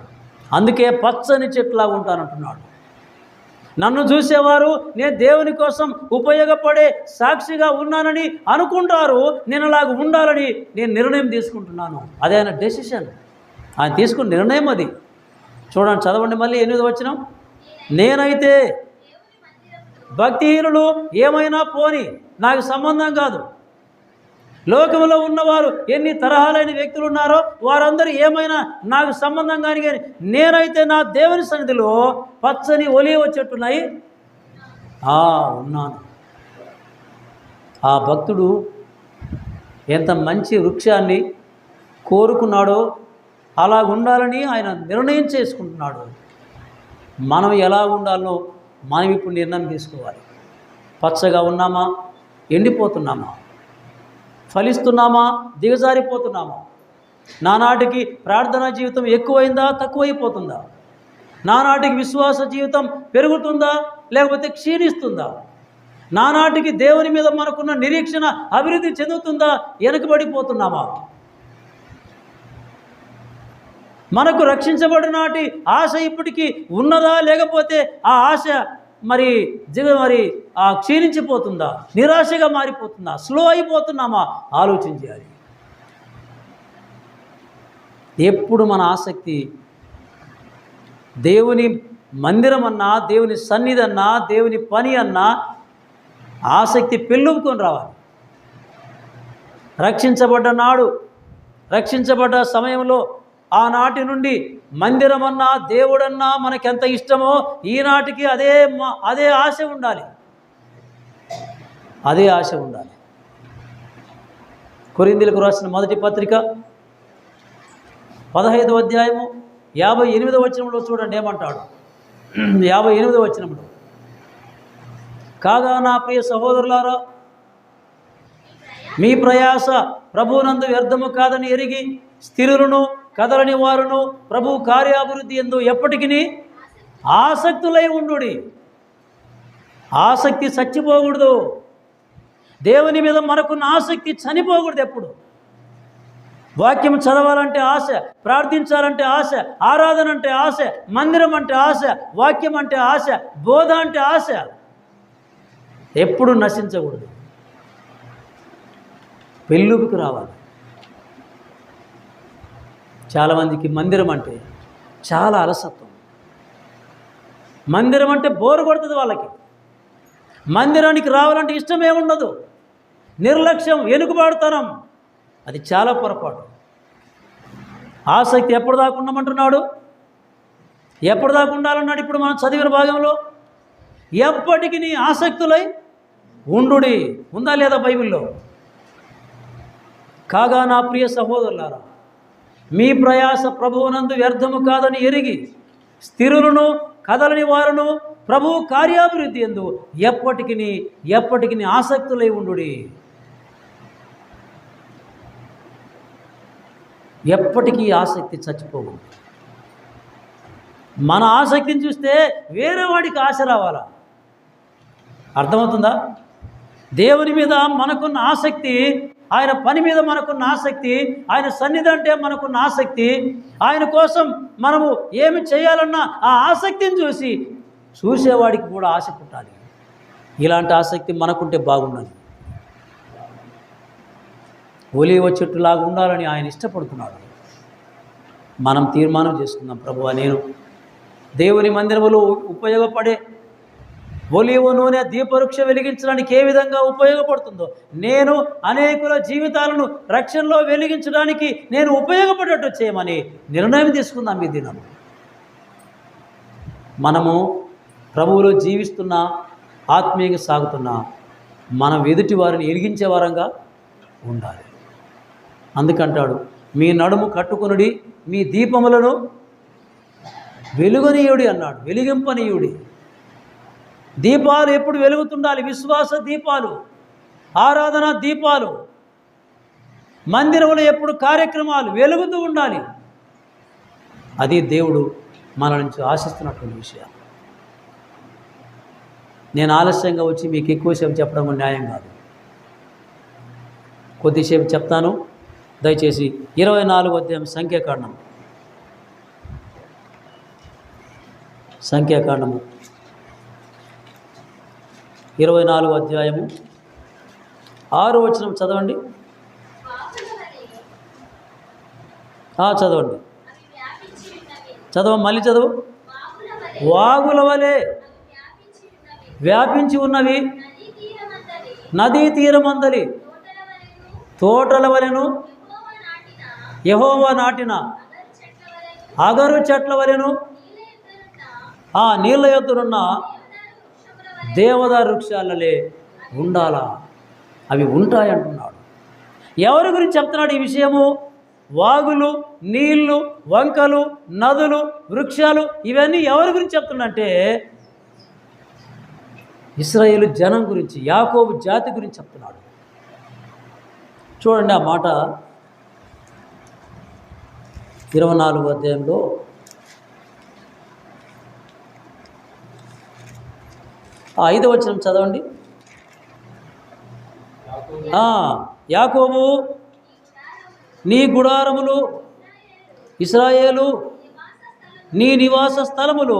అందుకే పచ్చని చెట్టులా ఉంటానంటున్నాడు. నన్ను చూసేవారు నేను దేవుని కోసం ఉపయోగపడే సాక్షిగా ఉన్నానని అనుకుంటారు. నేను అలాగ ఉండాలని నేను నిర్ణయం తీసుకుంటున్నాను. అదే ఆయన డెసిషన్, ఆయన తీసుకున్న నిర్ణయం అది. చూడండి, చదవండి మళ్ళీ 8వ వచనం. నేనైతే భక్తిహీనులు ఏమైనా పోని, నాకు సంబంధం కాదు. లోకంలో ఉన్నవారు ఎన్ని తరహాలైన వ్యక్తులు ఉన్నారో వారందరూ ఏమైనా నాకు సంబంధం కానీ నేనైతే నా దేవుని సన్నిధిలో పచ్చని ఒలీవ చెట్టునై ఉన్నాను. ఆ భక్తుడు ఎంత మంచి వృక్షాన్ని కోరుకున్నాడో అలా ఉండాలని ఆయన నిర్ణయం చేసుకుంటున్నాడు. మనం ఎలా ఉండాలో మనం ఇప్పుడు నిర్ణయం తీసుకోవాలి. పచ్చగా ఉన్నామా? ఎండిపోతున్నామా? ఫలిస్తున్నామా? దిగజారిపోతున్నామా? నానాటికి ప్రార్థనా జీవితం ఎక్కువైందా? తక్కువైపోతుందా? నానాటికి విశ్వాస జీవితం పెరుగుతుందా? లేకపోతే క్షీణిస్తుందా? నానాటికి దేవుని మీద మనకున్న నిరీక్షణ అభివృద్ధి చెందుతుందా? వెనుకబడిపోతున్నామా? మనకు రక్షించబడిన నాటి ఆశ ఇప్పటికీ ఉన్నదా? లేకపోతే ఆ ఆశ మరి క్షీణించిపోతుందా? నిరాశగా మారిపోతుందా? స్లో అయిపోతున్నామా? ఆలోచించాలి. ఎప్పుడు మన ఆసక్తి దేవుని మందిరం అన్నా, దేవుని సన్నిధి అన్నా, దేవుని పని అన్నా ఆసక్తి పెళ్ళుకొని రావాలి. రక్షించబడ్డ సమయంలో ఆనాటి నుండి మందిరమన్నా, దేవుడన్నా మనకెంత ఇష్టమో ఈనాటికి అదే ఆశ ఉండాలి. అదే ఆశ ఉండాలి. కొరింథీయులకు రాసిన మొదటి పత్రిక 15వ అధ్యాయము 58వ వచనంలో చూడండి ఏమంటాడు. 58వ వచనంలో, కాగా నా ప్రియ సహోదరులారా, మీ ప్రయాస ప్రభువునందు వ్యర్థము కాదని ఎరిగి స్థిరులను కదలని వారును ప్రభు కార్యాభివృద్ధి యందు ఎప్పటికీ ఆసక్తులై ఉండుడి. ఆసక్తి చచ్చిపోకూడదు. దేవుని మీద మనకున్న ఆసక్తి చనిపోకూడదు. ఎప్పుడు వాక్యం చదవాలంటే ఆశ, ప్రార్థించాలంటే ఆశ, ఆరాధన అంటే ఆశ, మందిరం అంటే ఆశ, వాక్యం అంటే ఆశ, బోధ అంటే ఆశ. ఎప్పుడు నశించకూడదు. పెళ్ళుకు రావాలి. చాలామందికి మందిరం అంటే చాలా అలసత్వం. మందిరం అంటే బోరు కొడుతుంది వాళ్ళకి. మందిరానికి రావాలంటే ఇష్టమే ఉండదు. నిర్లక్ష్యం, వెనుకబాటుతనం, అది చాలా పొరపాటు. ఆసక్తి ఎప్పుడు దాకా ఉండమంటున్నాడు? ఎప్పుడు దాకా ఉండాలన్నాడు? ఇప్పుడు మనం చదివిన భాగంలో ఎప్పటికీ ఆసక్తులై ఉండుడి ఉందా లేదా బైబిల్లో? కాగా నా ప్రియ సహోదరులారా, మీ ప్రయాస ప్రభువునందు వ్యర్థము కాదని ఎరిగి స్థిరులను కదలని వారును ప్రభువు కార్యాభివృద్ధి యందు ఎప్పటికీ ఆసక్తులై ఉండుడి. ఎప్పటికీ ఆసక్తి చచ్చిపోవు. మన ఆసక్తిని చూస్తే వేరే వాడికి ఆశ రావాలా? అర్థమవుతుందా? దేవుని మీద మనకున్న ఆసక్తి, ఆయన పని మీద మనకున్న ఆసక్తి, ఆయన సన్నిధి అంటే మనకున్న ఆసక్తి, ఆయన కోసం మనము ఏమి చేయాలన్నా ఆ ఆసక్తిని చూసేవాడికి కూడా ఆశ పుట్టాలి. ఇలాంటి ఆసక్తి మనకుంటే బాగున్నది. ఒలీవ చెట్టులాగా ఉండాలని ఆయన ఇష్టపడుతున్నాడు. మనం తీర్మానం చేసుకుందాం, ప్రభువా, నేను దేవుని మందిరంలో ఉపయోగపడే ఒలీవ నూనె దీపవృక్ష వెలిగించడానికి ఏ విధంగా ఉపయోగపడుతుందో నేను అనేకుల జీవితాలను రక్షణలో వెలిగించడానికి నేను ఉపయోగపడేట్టు చేయమని నిర్ణయం తీసుకుందాం. ఈ దినం మనము ప్రభువులో జీవిస్తున్నా, ఆత్మీయంగా సాగుతున్నా, మనం ఎదుటి వారిని ఎరిగించే వారంగా ఉండాలి. అందుకంటాడు, మీ నడుము కట్టుకొనుడి, మీ దీపములను వెలుగనీయుడి అన్నాడు, వెలిగింపనీయుడి. దీపాలు ఎప్పుడు వెలుగుతుండాలి? విశ్వాస దీపాలు, ఆరాధన దీపాలు, మందిరంలో ఎప్పుడు కార్యక్రమాలు వెలుగుతూ ఉండాలి. అది దేవుడు మన నుంచి ఆశిస్తున్నటువంటి విషయం. నేను ఆలస్యంగా వచ్చి మీకు ఎక్కువసేపు చెప్పడం న్యాయం కాదు. కొద్దిసేపు చెప్తాను. దయచేసి 24వ అధ్యాయం సంఖ్యాకాండము 24వ అధ్యాయము 6వ వచనం చదవండి. చదవండి, మళ్ళీ చదువు. వాగుల వలె వ్యాపించి ఉన్నవి, నదీ తీరమందలి తోటల వలెను, యెహోవా నాటిన అగరు చెట్ల వలెను, ఆ నీళ్ళ యొద్దనున్న దేవదారు వృక్షాలలే ఉండాలా. అవి ఉంటాయంటున్నాడు. ఎవరి గురించి చెప్తున్నాడు ఈ విషయము? వాగులు, నీళ్లు, వంకలు, నదులు, వృక్షాలు, ఇవన్నీ ఎవరి గురించి చెప్తున్నాడంటే ఇశ్రాయేలు జనం గురించి, యాకోబు జాతి గురించి చెప్తున్నాడు. చూడండి ఆ మాట 24వ అధ్యాయంలో 5వ వచనం చదవండి. యాకోబు నీ గుడారములు, ఇశ్రాయేలు నీ నివాస స్థలములు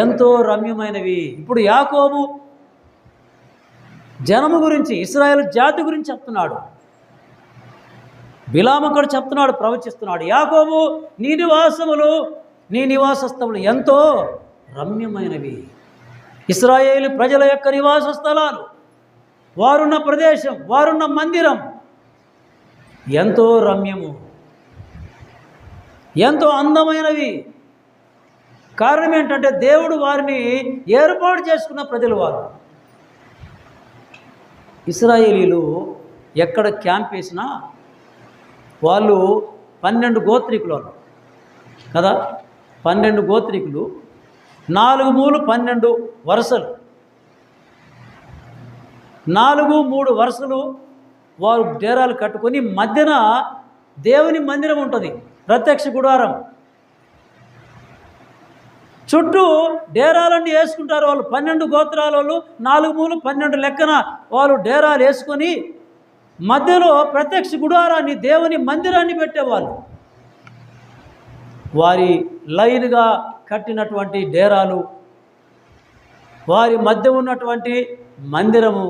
ఎంతో రమ్యమైనవి. ఇప్పుడు యాకోబు జనము గురించి, ఇశ్రాయేలు జాతి గురించి చెప్తున్నాడు. బిలాము కూడా చెప్తున్నాడు, ప్రవచిస్తున్నాడు. యాకోబు నీ నివాసములు, నీ నివాస స్థలములు ఎంతో రమ్యమైనవి. ఇశ్రాయేలు ప్రజల యొక్క నివాస స్థలాలు, వారున్న ప్రదేశం, వారున్న మందిరం ఎంతో రమ్యము, ఎంతో అందమైనవి. కారణం ఏంటంటే దేవుడు వారిని ఏర్పాటు చేసుకున్న ప్రజలు వారు. ఇశ్రాయేలీలు ఎక్కడ క్యాంప్ వేసినా వాళ్ళు 12 గోత్రికులు కదా. 12 గోత్రికులు, 4 మూలు 12 వరుసలు, 4-3 వరుసలు వారు డేరాలు కట్టుకొని మధ్యన దేవుని మందిరం ఉంటుంది, ప్రత్యక్ష గుడారం. చుట్టూ డేరాలన్నీ వేసుకుంటారు వాళ్ళు. 12 గోత్రాల వాళ్ళు 4 మూలు 12 లెక్కన వాళ్ళు డేరాలు వేసుకొని మధ్యలో ప్రత్యక్ష గుడారాన్ని, దేవుని మందిరాన్ని పెట్టేవాళ్ళు. వారి లైన్గా కట్టినటువంటి డేరాలు, వారి మధ్య ఉన్నటువంటి మందిరము,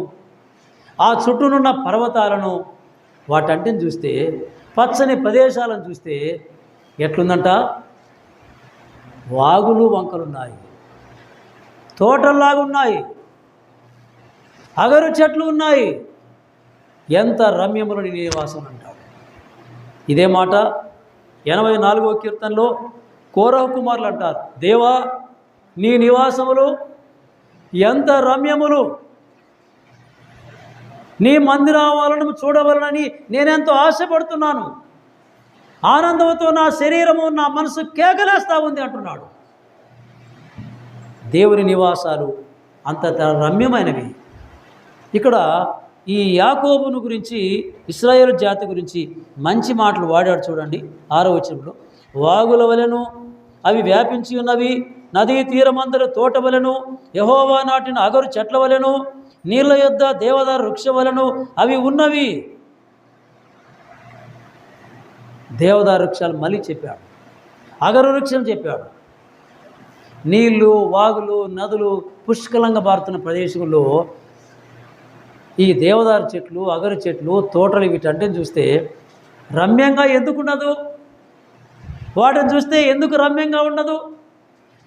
ఆ చుట్టూనున్న పర్వతాలను, వాటంటిని చూస్తే, పచ్చని ప్రదేశాలను చూస్తే ఎట్లుందంట? వాగులు వంకలున్నాయి, తోటల్లాగున్నాయి, అగరు చెట్లు ఉన్నాయి, ఎంత రమ్యములు నీ నివాసం అంటాడు. ఇదే మాట 84వ కీర్తనలో కోరహు కుమారులు అంటారు, దేవా నీ నివాసములు ఎంత రమ్యములు, నీ మందిరాలను చూడవలనని నేనెంతో ఆశపడుతున్నాను, ఆనందంతో నా శరీరము, నా మనసు కేకలేస్తూ ఉంది అంటున్నాడు. దేవుని నివాసాలు అంత రమ్యమైనవి. ఇక్కడ ఈ యాకోబును గురించి, ఇశ్రాయేలు జాతి గురించి మంచి మాటలు వాడాడు. చూడండి 6వ వచనంలో, వాగుల వలెను అవి వ్యాపించి ఉన్నవి, నదీ తీరమందరి తోట వలెను, యెహోవా నాటిన అగరు చెట్ల వలెను, నీళ్ళ యొద్ద దేవదారు వృక్ష వలెను అవి ఉన్నవి. దేవదారు వృక్షాలు మళ్ళీ చెప్పాడు, అగరు వృక్షం చెప్పాడు. నీళ్ళు, వాగులు, నదులు పుష్కలంగా పారుతున్న ప్రదేశంలో ఈ దేవదారు చెట్లు, అగరు చెట్లు, తోటలు వీటంటే చూస్తే రమ్యంగా ఎందుకు ఉండదు? వాటిని చూస్తే ఎందుకు రమ్యంగా ఉండదు?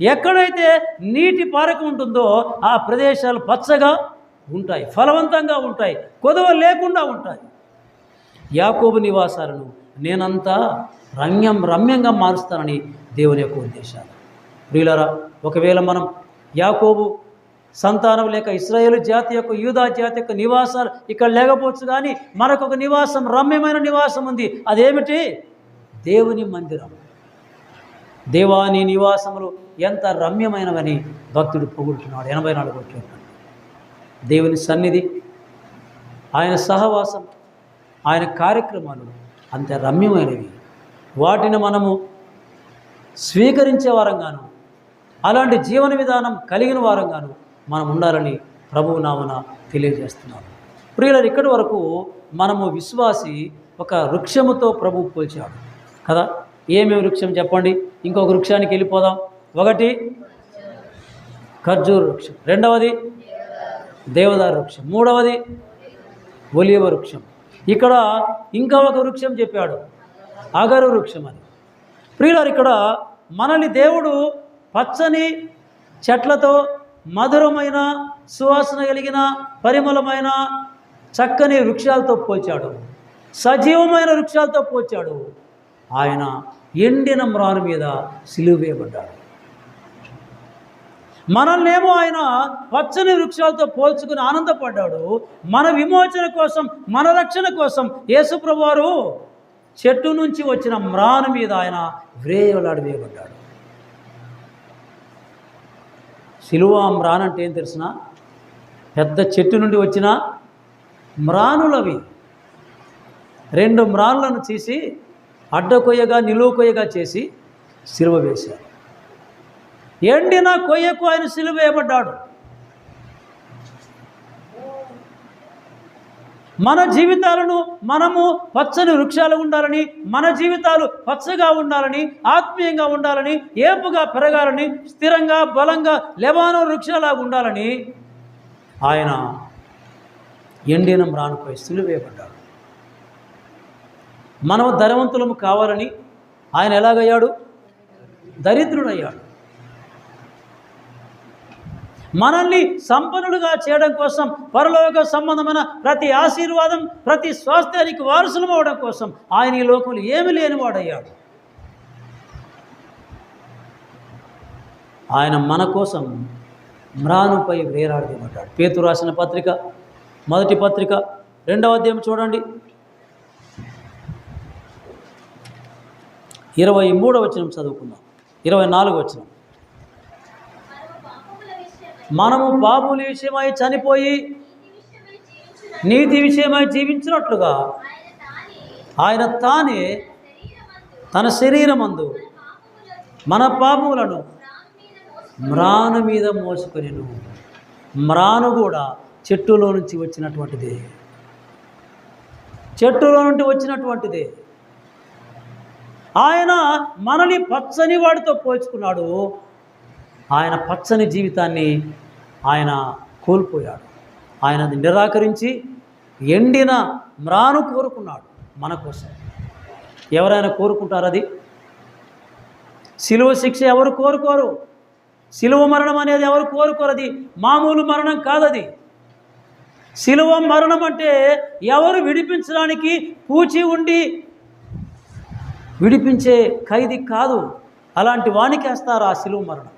ఎక్కడైతే నీటి పారకం ఉంటుందో ఆ ప్రదేశాలు పచ్చగా ఉంటాయి, ఫలవంతంగా ఉంటాయి, కొదవ లేకుండా ఉంటాయి. యాకోబు నివాసాలను నేనంతా రమ్యంగా మారుస్తానని దేవుని యొక్క ఉద్దేశాలు. ప్రియులారా, ఒకవేళ మనం యాకోబు సంతానం లేక ఇశ్రాయేలు జాతి యొక్క యూదా జాతి యొక్క నివాసాలు ఇక్కడ లేకపోవచ్చు, కానీ మనకొక నివాసం, రమ్యమైన నివాసం ఉంది. అదేమిటి? దేవుని మందిరం. దేవాని నివాసములు ఎంత రమ్యమైనవని భక్తుడు పొగుడుతున్నాడు. 84వ కీర్తన. దేవుని సన్నిధి, ఆయన సహవాసం, ఆయన కార్యక్రమాలు అంత రమ్యమైనవి. వాటిని మనము స్వీకరించే వారంగాను, అలాంటి జీవన విధానం కలిగిన వారంగాను మనం ఉండాలని ప్రభువు నామన తెలియజేస్తున్నాను. ప్రియులారా, ఇక్కడి వరకు మనము విశ్వాసి ఒక వృక్షముతో ప్రభువు పోల్చాడు కదా. ఏమేమి వృక్షం చెప్పండి? ఇంకొక వృక్షానికి వెళ్ళిపోదాం. ఒకటి ఖర్జూర వృక్షం, రెండవది దేవదారు వృక్షం, మూడవది ఒలీవ వృక్షం. ఇక్కడ ఇంకా ఒక వృక్షం చెప్పాడు, అగరు వృక్షం అని. ప్రియులారా, ఇక్కడ మనల్ని దేవుడు పచ్చని చెట్లతో, మధురమైన సువాసన కలిగిన పరిమళమైన చక్కని వృక్షాలతో పోల్చాడు, సజీవమైన వృక్షాలతో పోల్చాడు. ఆయన ఎండిన మ్రాను మీద సిలువ వేయబడ్డాడు. మనల్నేమో ఆయన పచ్చని వృక్షాలతో పోల్చుకుని ఆనందపడ్డాడు. మన విమోచన కోసం, మన రక్షణ కోసం యేసుప్రభువారు చెట్టు నుంచి వచ్చిన మ్రాను మీద ఆయన వేయబడ్డాడు. సిలువ మ్రాను అంటే ఏం తెలిసిన? పెద్ద చెట్టు నుండి వచ్చిన మ్రానులవి. 2 మ్రానులను తీసి అడ్డకొయ్యగా నిలువ కొయ్యగా చేసి సిలువ వేశారు. ఎండిన కొయ్యకు ఆయన సిలువ వేయబడ్డాడు. మన జీవితాలను మనము పచ్చని వృక్షాలు ఉండాలని, మన జీవితాలు పచ్చగా ఉండాలని, ఆత్మీయంగా ఉండాలని, ఏపుగా పెరగాలని, స్థిరంగా బలంగా లెబానో వృక్షాలాగా ఉండాలని ఆయన ఎండిన మ్రానుపై సిలువ వేయబడ్డాడు. మనం ధనవంతులము కావాలని ఆయన ఎలాగయ్యాడు? దరిద్రుడయ్యాడు. మనల్ని సంపన్నులుగా చేయడం కోసం, పరలోక సంబంధమైన ప్రతి ఆశీర్వాదం, ప్రతి స్వాస్థ్యానికి వారసులం అవడం కోసం ఆయన ఈ లోకంలో ఏమి లేనివాడయ్యాడు. ఆయన మన కోసం మ్రానుపై వేలాడదీయబడ్డాడు. పేతురు రాసిన పత్రిక, మొదటి పత్రిక 2వ అధ్యాయం చూడండి, 23వ వచనం చదువుకుందాం. 24వ వచనం. మనము పాపుల విషయమై చనిపోయి నీతి విషయమై జీవించినట్లుగా ఆయన తానే తన శరీరమందు మన పాపములను మ్రాను మీద మోసుకొనెను. మ్రాను కూడా చెట్టులో నుంచి వచ్చినటువంటిదే. చెట్టులో నుండి వచ్చినటువంటిదే. ఆయన మనని పచ్చని వాడితో పోల్చుకున్నాడు. ఆయన పచ్చని జీవితాన్ని ఆయన కోల్పోయాడు. ఆయన నిరాకరించి ఎండిన మ్రాను కోరుకున్నాడు మన కోసం. ఎవరైనా కోరుకుంటారు అది? సిలువ శిక్ష ఎవరు కోరుకోరు. సిలువ మరణం అనేది ఎవరు కోరుకోరు. అది మామూలు మరణం కాదది. సిలువ మరణం అంటే ఎవరు విడిపించడానికి పూచి ఉండి విడిపించే ఖైదీ కాదు. అలాంటి వానికి వేస్తారు ఆ సిలువ మరణం.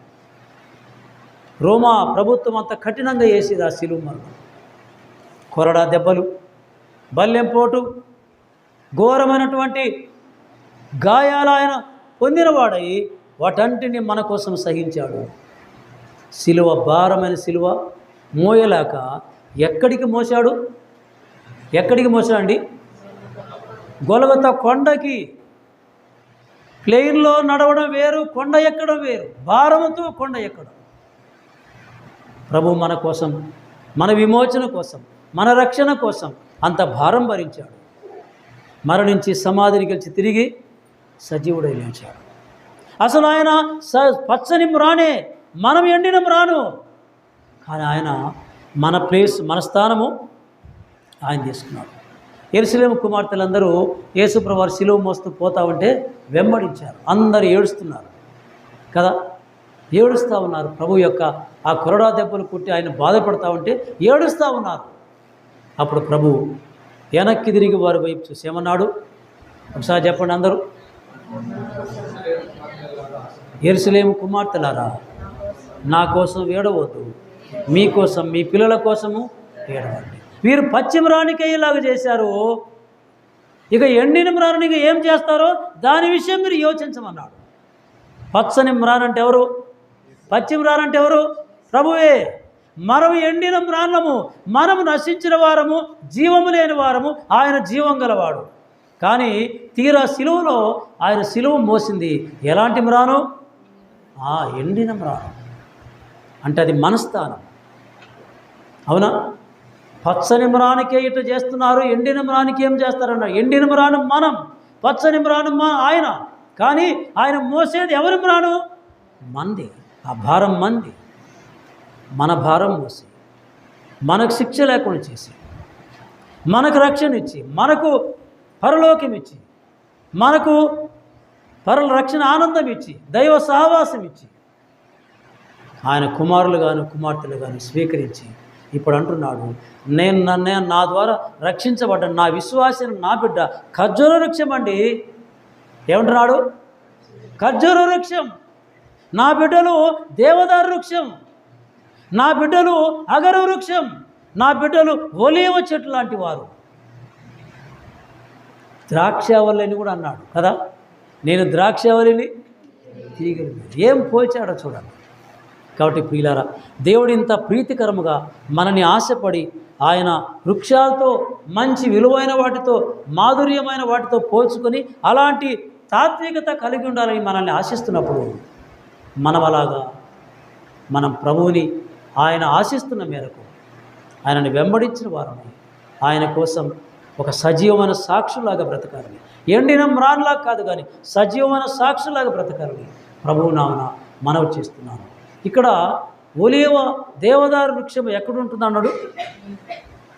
రోమా ప్రభుత్వం అంత కఠినంగా వేసేది ఆ సిలువ మరణం. కొరడా దెబ్బలు, బల్లెంపోటు, ఘోరమైనటువంటి గాయాలు ఆయన పొందినవాడై వాటంటిని మన కోసం సహించాడు. సిలువ, భారమైన సిలువ మోయలేక ఎక్కడికి మోసాడు? ఎక్కడికి మోసాడండి? గొలగొతా కొండకి. ప్లెయిన్లో నడవడం వేరు, కొండ ఎక్కడం వేరు. భారముతో కొండ ఎక్కడం. ప్రభు మన కోసం, మన విమోచన కోసం, మన రక్షణ కోసం అంత భారం భరించాడు. మరణించి సమాధిని గెలిచి తిరిగి సజీవుడై లేచాడు. అసలు ఆయన పచ్చని మ్రానే, మనం ఎండిన మ్రాను. కానీ ఆయన మన ప్లేస్, మన స్థానము ఆయన తీసుకున్నాడు. యెరూషలేము కుమార్తెలందరూ యేసుప్రభువారు సిలువ మోస్తూ పోతా ఉంటే వెంబడించారు. అందరూ ఏడుస్తున్నారు కదా, ఏడుస్తూ ఉన్నారు. ప్రభు యొక్క ఆ కొరడా దెబ్బలు కుట్టి ఆయన బాధపడతా ఉంటే ఏడుస్తూ ఉన్నారు. అప్పుడు ప్రభు వెనక్కి తిరిగి వారి వైపు చూసి ఏమన్నాడు? ఒకసారి చెప్పండి అందరూ. యెరూషలేము కుమార్తెలారా, నా కోసం ఏడవద్దు, మీకోసం, మీ పిల్లల కోసము ఏడవండి. వీరు పచ్చి మ్రానికై ఇలాగ చేశారు, ఇక ఎండిన మ్రానునిగా ఏం చేస్తారో దాని విషయం మీరు యోచించమన్నాడు. పచ్చని మ్రానంటే ఎవరు? పచ్చి మ్రానంటే ఎవరు? ప్రభువే. మనము ఎండిన మ్రాన్లము, మనము నశించిన వారము, జీవము లేని వారము, ఆయన జీవం గలవాడు. కానీ తీరా సిలువలో ఆయన సిలువ మోసింది ఎలాంటి మ్రాను? ఎండిన మ్రాను. అంటే అది మనస్థానం. అవునా? పచ్చని మ్రానికే ఇటు చేస్తున్నారు, ఎండిన మ్రానికి ఏం చేస్తారన్నారు? ఎండిన మ్రాను మనం, పచ్చని మ్రాను ఆయన. కానీ ఆయన మోసేది ఎవరి మ్రాను? మంది. ఆ భారం మంది. మన భారం మోసి, మనకు శిక్ష లేకుండా చేసి, మనకు రక్షణ ఇచ్చి, మనకు పరలోకం ఇచ్చి, మనకు రక్షణ ఆనందం ఇచ్చి, దైవ సహవాసం ఇచ్చి, ఆయన కుమారులు గాను కుమార్తెలు గాను స్వీకరించి ఇప్పుడు అంటున్నాడు, నేను నా ద్వారా రక్షించబడ్డ నా విశ్వాసం, నా బిడ్డ ఖర్జూర వృక్షం అండి. ఏమంటున్నాడు? ఖర్జూర వృక్షం. నా బిడ్డలు దేవదారు వృక్షం, నా బిడ్డలు అగర వృక్షం, నా బిడ్డలు ఒలీవ చెట్టు లాంటి వారు. ద్రాక్షావల్లిని కూడా అన్నాడు కదా, నేను ద్రాక్షావల్లిని తీగలి. ఏం పోల్చాడో చూడండి. కాబట్టి ప్రియులారా, దేవుడు ఇంత ప్రీతికరముగా మనని ఆశపడి ఆయన వృక్షాలతో, మంచి విలువైన వాటితో, మాధుర్యమైన వాటితో పోల్చుకొని అలాంటి తాత్వికత కలిగి ఉండాలని మనల్ని ఆశిస్తున్నప్పుడు, మనం అలాగా మనం ప్రభువుని ఆయన ఆశిస్తున్న మేరకు ఆయనని వెంబడించిన వారమై ఆయన కోసం ఒక సజీవమైన సాక్షులాగా బ్రతకాలని, ఎండిన మ్రాన్లాగా కాదు కానీ సజీవమైన సాక్షులాగా బ్రతకాలని ప్రభువు నామన మనవి చేస్తున్నాను. ఇక్కడ ఒలీవ దేవదారు వృక్షం ఎక్కడుంటుంది అన్నాడు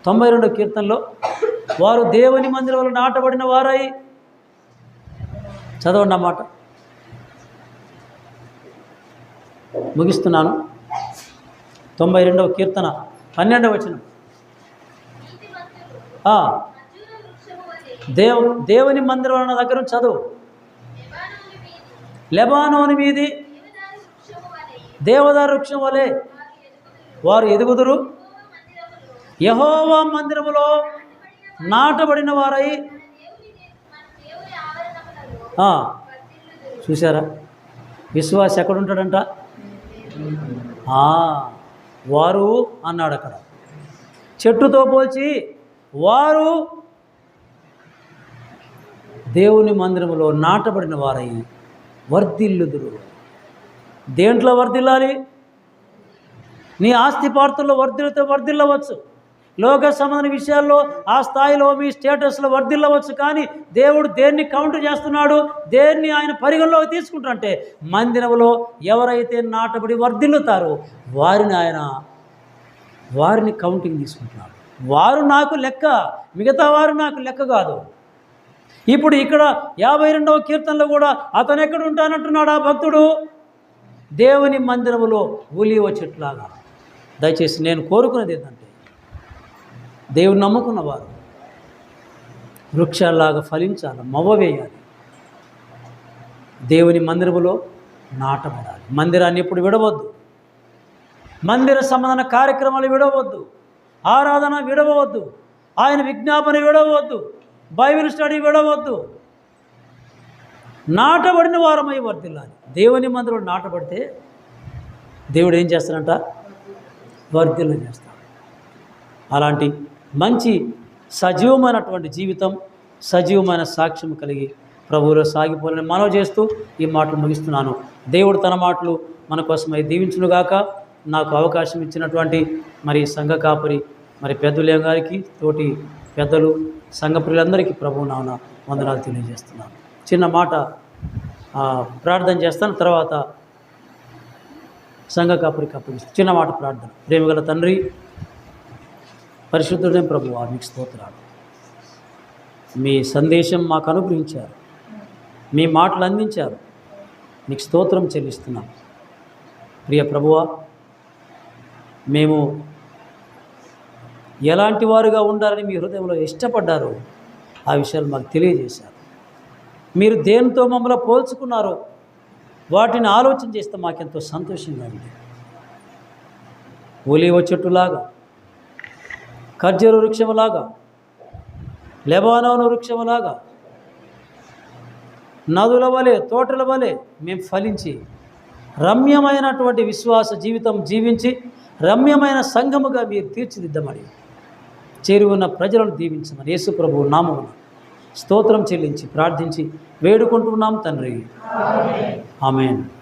92వ కీర్తనలో. వారు దేవుని మందిరంలో నాటబడిన వారై, చదవండి అన్నమాట, ముగిస్తున్నాను. 92వ కీర్తన 12వ వచనం. దేవుని మందిరం అన్న దగ్గర చదువు. లెబానోను మీది దేవదారు వృక్షం వలె వారు ఎదుగుదురు, యెహోవా మందిరములో నాటబడిన వారై. చూసారా? విశ్వాస ఎక్కడుంటాడంట? వారు అన్నాడు అక్కడ. చెట్టుతో పోల్చి వారు దేవుని మందిరములో నాటబడిన వారై వర్ధిల్లుదురు. దేంట్లో వర్ధిల్లాలి? నీ ఆస్తిపార్తుల్లో వర్ధిల్లవచ్చు, లోక సంబంధ విషయాల్లో ఆ స్థాయిలో మీ స్టేటస్లో వర్ధిల్లవచ్చు. కానీ దేవుడు దేన్ని కౌంట్ చేస్తున్నాడు, దేన్ని ఆయన పరిగణలోకి తీసుకుంటారంటే మందిరంలో ఎవరైతే నాటబడి వర్ధిల్లుతారో వారిని కౌంటింగ్ తీసుకుంటున్నాడు. వారు నాకు లెక్క, మిగతా వారు నాకు లెక్క కాదు. ఇప్పుడు ఇక్కడ 52వ కీర్తనలో కూడా అతను ఎక్కడ ఉంటానంటున్నాడు ఆ భక్తుడు? దేవుని మందిరములో ఒలీవ చెట్లాగా. దయచేసి నేను కోరుకున్నది ఏంటంటే, దేవుని నమ్ముకున్నవారు వృక్షాల్లాగా ఫలించాలి, మవ్వ వేయాలి, దేవుని మందిరములో నాటబడాలి. మందిరాన్ని ఎప్పుడు విడవద్దు, మందిర సంబంధన కార్యక్రమాలు విడవద్దు, ఆరాధన విడవద్దు, ఆయన విజ్ఞాపన విడవద్దు, బైబిల్ స్టడీ విడవద్దు. నాటబడిన వారమై వర్ధిల్లాలి. దేవుని మందిరంలో నాటబడితే దేవుడు ఏం చేస్తాడంట? వర్ధిల్ల చేస్తాడు. అలాంటి మంచి సజీవమైనటువంటి జీవితం, సజీవమైన సాక్ష్యం కలిగి ప్రభువులో సాగిపోవాలని మనవి చేస్తూ ఈ మాటలు ముగిస్తున్నాను. దేవుడు తన మాటలు మన కోసమై దీవించునుగాక. నాకు అవకాశం ఇచ్చినటువంటి మరి సంఘ కాపరి, మరి పెద్దలు గారికి, తోటి పెద్దలు, సంఘ ప్రియులందరికీ ప్రభువు నామమున వందనాలు తెలియజేస్తున్నాను. చిన్న మాట ప్రార్థన చేస్తాను, తర్వాత సంఘ కాపరికి అప్పగిస్తాను. చిన్న మాట ప్రార్థన. ప్రేమగల తండ్రి, పరిశుద్ధుడైన ప్రభువా, మీకు స్తోత్రాలు. మీ సందేశం మాకు అనుగ్రహించారు, మీ మాటలు అందించారు, మీకు స్తోత్రం చెల్లిస్తున్నాం. ప్రియ ప్రభువా, మేము ఎలాంటి వారుగా ఉండాలని మీ హృదయంలో ఇష్టపడ్డారో ఆ విషయాలు మాకు తెలియజేశారు. మీరు దేనితో మమ్మల్ని పోల్చుకున్నారో వాటిని ఆలోచన చేస్తే మాకెంతో సంతోషంగా ఉంది. ఒలీవ చెట్టులాగా, ఖర్జూర వృక్షములాగా, లెబానోను వృక్షములాగా, నదుల వలె, తోటల వలె మేము ఫలించి రమ్యమైనటువంటి విశ్వాస జీవితం జీవించి రమ్యమైన సంఘముగా మీరు తీర్చిదిద్దమని చేరి ఉన్న ప్రజలను దీవించమని యేసు ప్రభువు నామమున స్తోత్రం చెల్లించి ప్రార్థించి వేడుకుంటున్నాం తండ్రి. ఆమేన్.